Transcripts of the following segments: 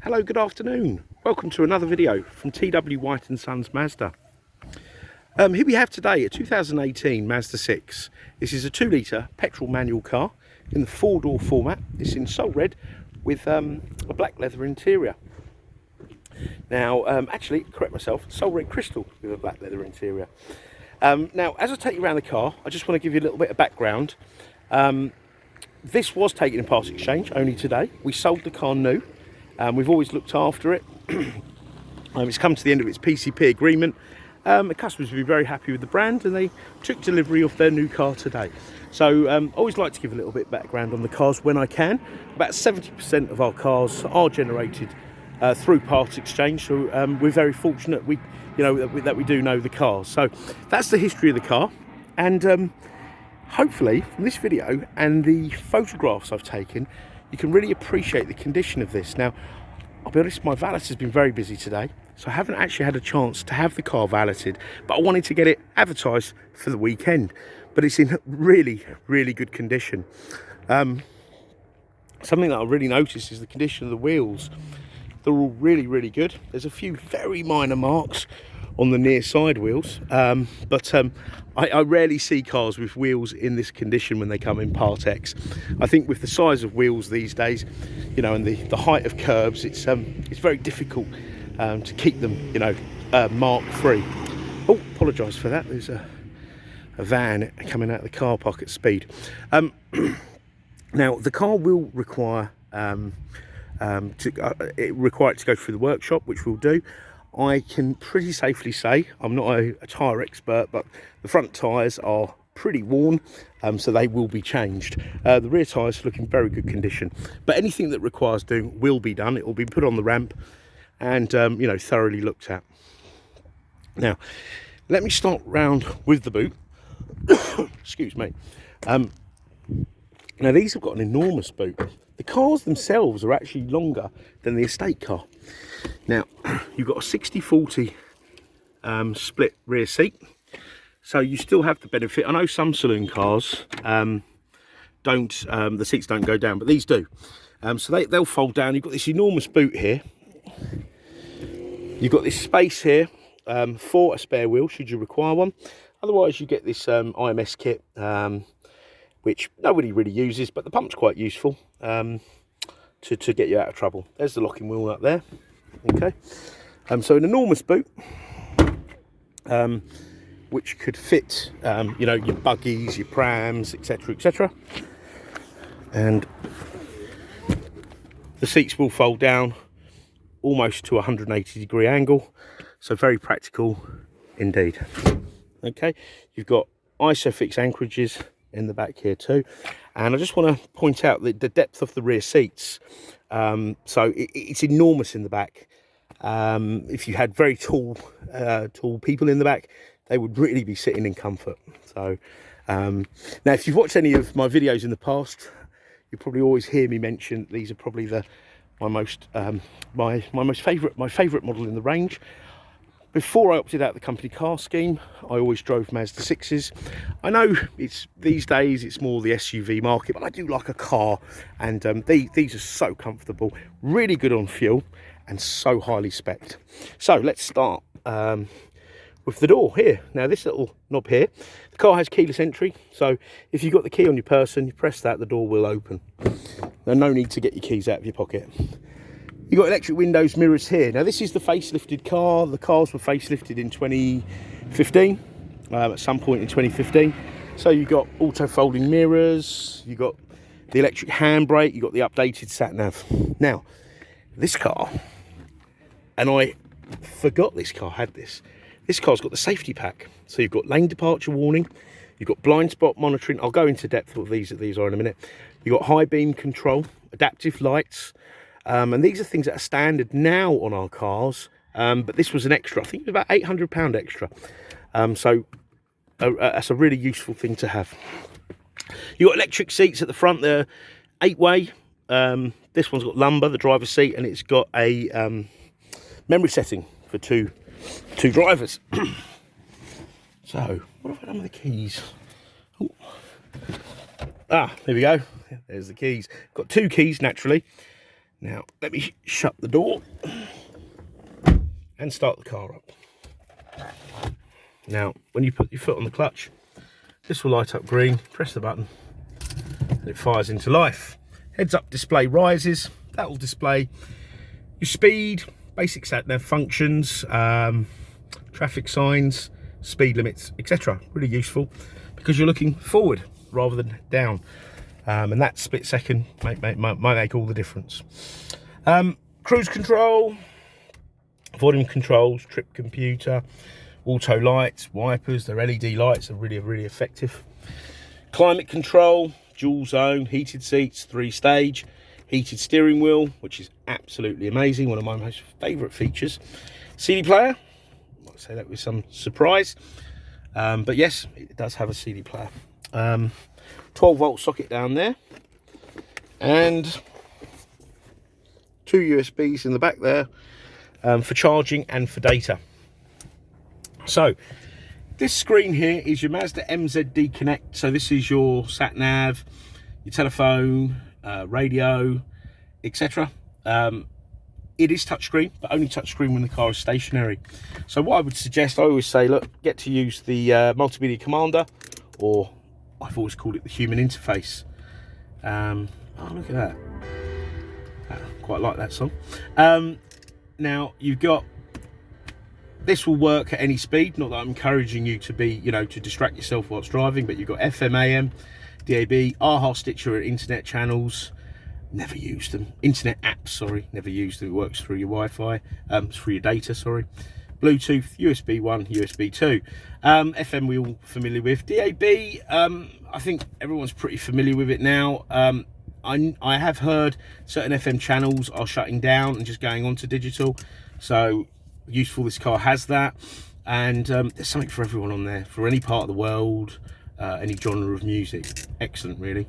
Hello, good afternoon. Welcome to another video from T.W White Sons Mazda. Here we have today a 2018 Mazda 6. This is a 2-litre petrol manual car in the 4-door format. It's in Soul Red with a black leather interior. Now, actually, correct myself, Soul Red Crystal with a black leather interior. Now, as I take you around the car, I just want to give you a little bit of background. This was taken in part exchange only today. We sold the car new. We've always looked after it. It's come to the end of its PCP agreement. The customers will be very happy with the brand, and they took delivery of their new car today. So I always like to give a little bit of background on the cars when I can. About 70% of our cars are generated through part exchange, so we're very fortunate that we do know the cars. So that's the history of the car, and hopefully from this video and the photographs I've taken, you can really appreciate the condition of this. Now, I'll be honest, my valet has been very busy today, so I haven't actually had a chance to have the car valeted, but I wanted to get it advertised for the weekend. But it's in really, really good condition. Something that I really noticed is the condition of the wheels. They're all really, really good. There's a few very minor marks on the near side wheels, but I rarely see cars with wheels in this condition when they come in Part X. I think with the size of wheels these days, and the height of curbs, it's very difficult to keep them, mark free. Oh, apologise for that. There's a van coming out of the car park at speed. Now, the car will require it to go through the workshop, which we'll do. I can pretty safely say, I'm not a tyre expert, but the front tyres are pretty worn, so they will be changed. The rear tyres look in very good condition, but anything that requires doing will be done. It will be put on the ramp and thoroughly looked at. Now, let me start round with the boot. Excuse me. Now, these have got an enormous boot. The cars themselves are actually longer than the estate car. Now, you've got a 60-40 split rear seat, so you still have the benefit. I know some saloon cars the seats don't go down, but these do. So they'll fold down. You've got this enormous boot here. You've got this space here for a spare wheel, should you require one. Otherwise, you get this IMS kit, which nobody really uses, but the pump's quite useful to get you out of trouble. There's the locking wheel up there. Okay, so an enormous boot, which could fit, your buggies, your prams, etc., etc. And the seats will fold down almost to a 180-degree angle, so very practical indeed. Okay, you've got ISOFIX anchorages in the back here too, and I just want to point out the depth of the rear seats. So it's enormous in the back. If you had very tall people in the back, they would really be sitting in comfort. So now, if you've watched any of my videos in the past, you probably always hear me mention these are probably my most favourite model in the range. Before I opted out the company car scheme, I always drove Mazda 6s. I know these days it's more the SUV market, but I do like a car, and these are so comfortable, really good on fuel, and so highly spec'd. So let's start with the door here. Now, this little knob here, the car has keyless entry, so if you've got the key on your person, you press that, the door will open. No need to get your keys out of your pocket. You've got electric windows, mirrors here. Now, this is the facelifted car. The cars were facelifted in 2015, at some point in 2015. So you've got auto folding mirrors, you've got the electric handbrake, you've got the updated sat nav. Now, this car, and I forgot this car had this. This car's got the safety pack. So you've got lane departure warning, you've got blind spot monitoring. I'll go into depth what these are in a minute. You've got high beam control, adaptive lights. And these are things that are standard now on our cars, but this was an extra. I think it was about £800 extra. So that's a really useful thing to have. You've got electric seats at the front there, 8-way. This one's got lumbar, the driver's seat, and it's got a memory setting for two drivers. So, what have I done with the keys? Ooh. There we go. There's the keys. Got two keys, naturally. Now, let me shut the door and start the car up. Now, when you put your foot on the clutch, this will light up green. Press the button and it fires into life. Heads up display rises. That will display your speed, basic sat nav functions, traffic signs, speed limits, etc. Really useful because you're looking forward rather than down. And that split second might make all the difference. Cruise control, volume controls, trip computer, auto lights, wipers. Their LED lights are really effective. Climate control, dual zone, heated seats, 3-stage, heated steering wheel, which is absolutely amazing, one of my most favourite features. CD player, I might say that with some surprise, but yes, it does have a CD player. 12-volt socket down there, and 2 USBs in the back there for charging and for data. So this screen here is your Mazda MZD Connect. So this is your sat nav, your telephone, radio, etc. It is touchscreen, but only touchscreen when the car is stationary. So what I would suggest, I always say, look, get to use the multimedia commander, or I've always called it the human interface. Oh, look at that. I quite like that song. Now you've got, this will work at any speed. Not that I'm encouraging you to be, to distract yourself whilst driving, but you've got FM, AM, DAB, AHA, Stitcher, and internet channels. Never used them. Internet apps, sorry, never used them. It works through your Wi-Fi, through your data, sorry. Bluetooth, USB 1, USB 2. FM we're all familiar with. DAB, I think everyone's pretty familiar with it now. I have heard certain FM channels are shutting down and just going on to digital. So useful, this car has that. And there's something for everyone on there, for any part of the world, any genre of music. Excellent, really.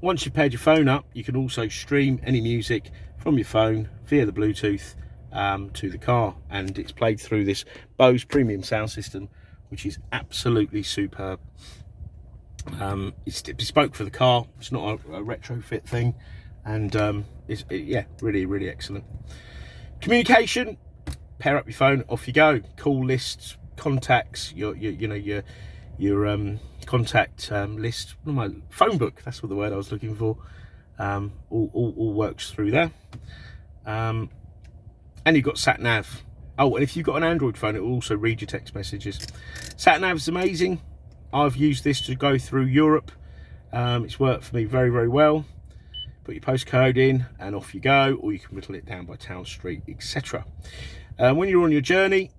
Once you've paired your phone up, you can also stream any music from your phone via the Bluetooth to the car, and it's played through this Bose premium sound system, which is absolutely superb. It's bespoke for the car. It's not a retrofit thing, and yeah, really excellent. Communication: pair up your phone, off you go. Call lists, contacts, your contact list, my phone book, that's what the word I was looking for. All works through there. And you've got sat nav. Oh, and if you've got an Android phone, it will also read your text messages. Sat nav is amazing. I've used this to go through Europe. It's worked for me very well. Put your postcode in and off you go, or you can whittle it down by town, street, etc. When you're on your journey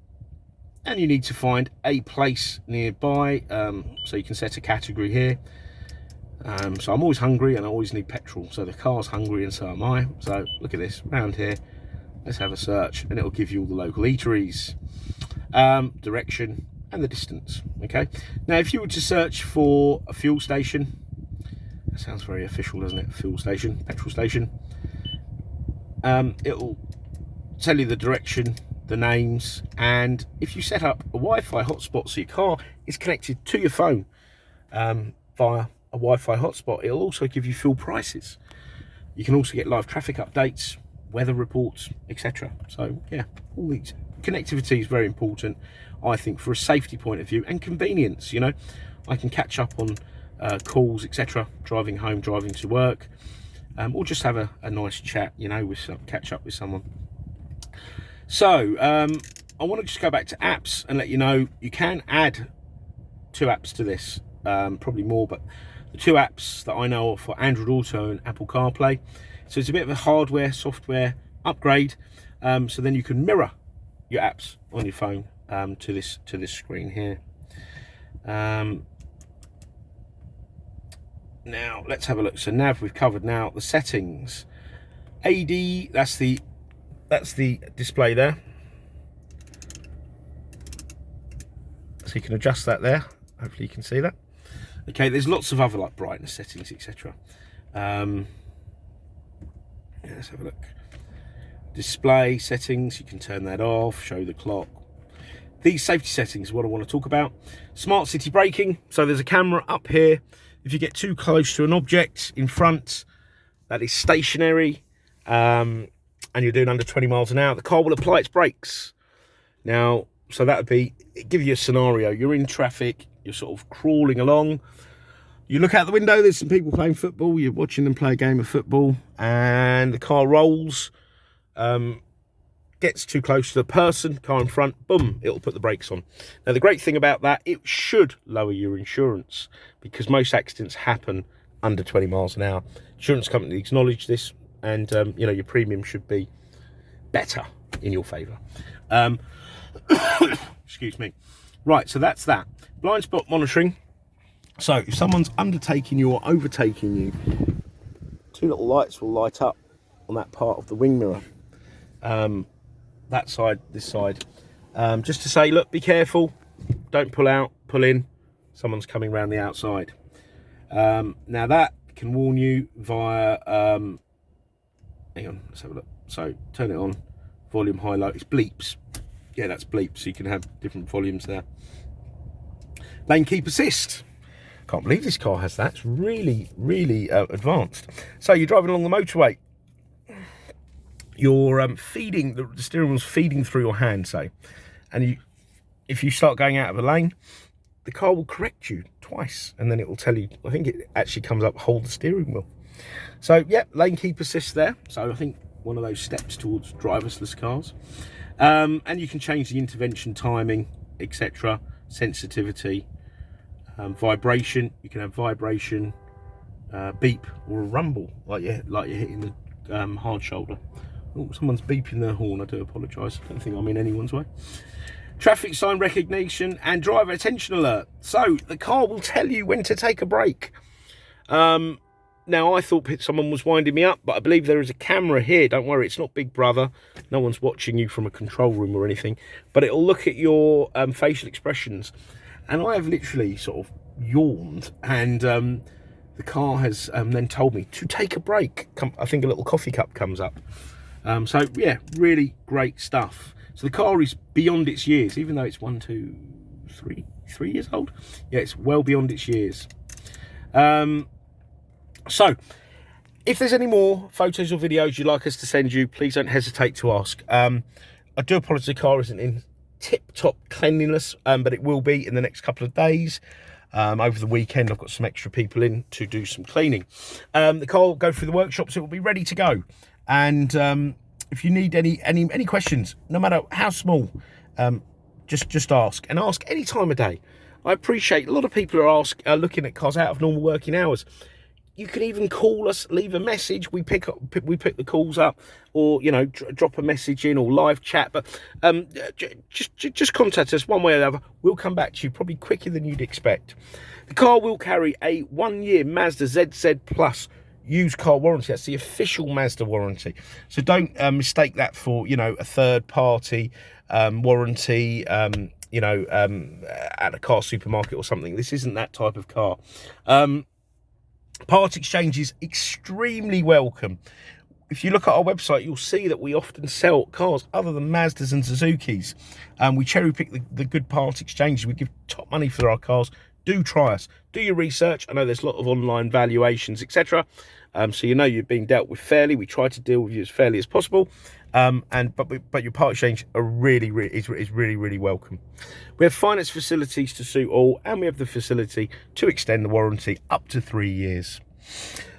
and you need to find a place nearby, so you can set a category here. So I'm always hungry and I always need petrol, so the car's hungry and so am I. So look at this, round here, let's have a search and it'll give you all the local eateries, direction and the distance. Okay, now if you were to search for a fuel station, that sounds very official, doesn't it? Fuel station, petrol station. It'll tell you the direction, the names, and if you set up a Wi-Fi hotspot so your car is connected to your phone via a Wi-Fi hotspot, it'll also give you fuel prices. You can also get live traffic updates, weather reports, etc. So yeah, all these connectivity is very important, I think, for a safety point of view and convenience. I can catch up on calls, etc., driving home, driving to work, or just have a nice chat, catch up with someone. So I want to just go back to apps and let you know you can add 2 apps to this, probably more, but the 2 apps that I know of for Android Auto and Apple CarPlay. So it's a bit of a hardware software upgrade, so then you can mirror your apps on your phone to this screen here. Now let's have a look. So nav we've covered. Now the settings, AD, that's the display there, so you can adjust that there. Hopefully you can see that. Okay, there's lots of other like brightness settings, etc. Yeah, let's have a look. Display settings, you can turn that off, show the clock. These safety settings is what I want to talk about. Smart city braking, so there's a camera up here. If you get too close to an object in front that is stationary, and you're doing under 20 miles an hour, the car will apply its brakes. Now, so that would be, give you a scenario. You're in traffic, you're sort of crawling along. You look out the window, there's some people playing football. You're watching them play a game of football, and the car rolls, gets too close to the person, car in front, boom, it'll put the brakes on. Now, the great thing about that, it should lower your insurance, because most accidents happen under 20 miles an hour. Insurance companies acknowledge this, and you know, your premium should be better in your favour. Excuse me. Right, so that's that. Blind spot monitoring. So if someone's undertaking you or overtaking you, two little lights will light up on that part of the wing mirror. That side, this side. Just to say, look, be careful. Don't pull out, pull in. Someone's coming around the outside. Now that can warn you via, hang on, let's have a look. So turn it on, volume high, low, it's bleeps. Yeah, that's bleeps, so you can have different volumes there. Lane keep assist. Can't believe this car has that. It's really, really advanced. So you're driving along the motorway. You're feeding, the steering wheel's feeding through your hand, say. And if you start going out of a lane, the car will correct you twice. And then it will tell you, I think it actually comes up, hold the steering wheel. So, yeah, lane keep assist there. So I think one of those steps towards driverless cars. And you can change the intervention timing, etc. Sensitivity. Vibration, you can have vibration, beep, or a rumble, like you're hitting the hard shoulder. Oh, someone's beeping their horn, I do apologise, I don't think I'm in anyone's way. Traffic sign recognition and driver attention alert. So the car will tell you when to take a break. Now, I thought someone was winding me up, but I believe there is a camera here. Don't worry, it's not Big Brother. No one's watching you from a control room or anything, but it'll look at your facial expressions. And I have literally sort of yawned, and the car has then told me to take a break. I think a little coffee cup comes up. So, yeah, really great stuff. So the car is beyond its years, even though it's 3 years old. Yeah, it's well beyond its years. So, if there's any more photos or videos you'd like us to send you, please don't hesitate to ask. I do apologise the car isn't in tip-top cleanliness, but it will be in the next couple of days. Over the weekend, I've got some extra people in to do some cleaning. The car will go through the workshops. It will be ready to go. And if you need any questions, no matter how small, just ask, and ask any time of day. I appreciate a lot of people are looking at cars out of normal working hours. You can even call us, leave a message. We pick the calls up, or you know, drop a message in, or live chat. But just contact us one way or the other. We'll come back to you probably quicker than you'd expect. The car will carry a 1-year Mazda ZZ Plus used car warranty. That's the official Mazda warranty. So don't mistake that for, you know, a third party warranty. You know, at a car supermarket or something. This isn't that type of car. Part exchange is extremely welcome. If you look at our website, you'll see that we often sell cars other than Mazdas and Suzukis. We cherry pick the good part exchanges. We give top money for our cars. Do try us. Do your research. I know there's a lot of online valuations, etc. So you know you're being dealt with fairly. We try to deal with you as fairly as possible. But your part exchange is really welcome. We have finance facilities to suit all, and we have the facility to extend the warranty up to 3 years.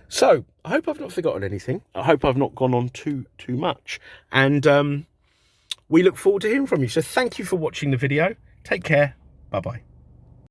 So I hope I've not forgotten anything. I hope I've not gone on too much. And we look forward to hearing from you. So thank you for watching the video. Take care. Bye bye.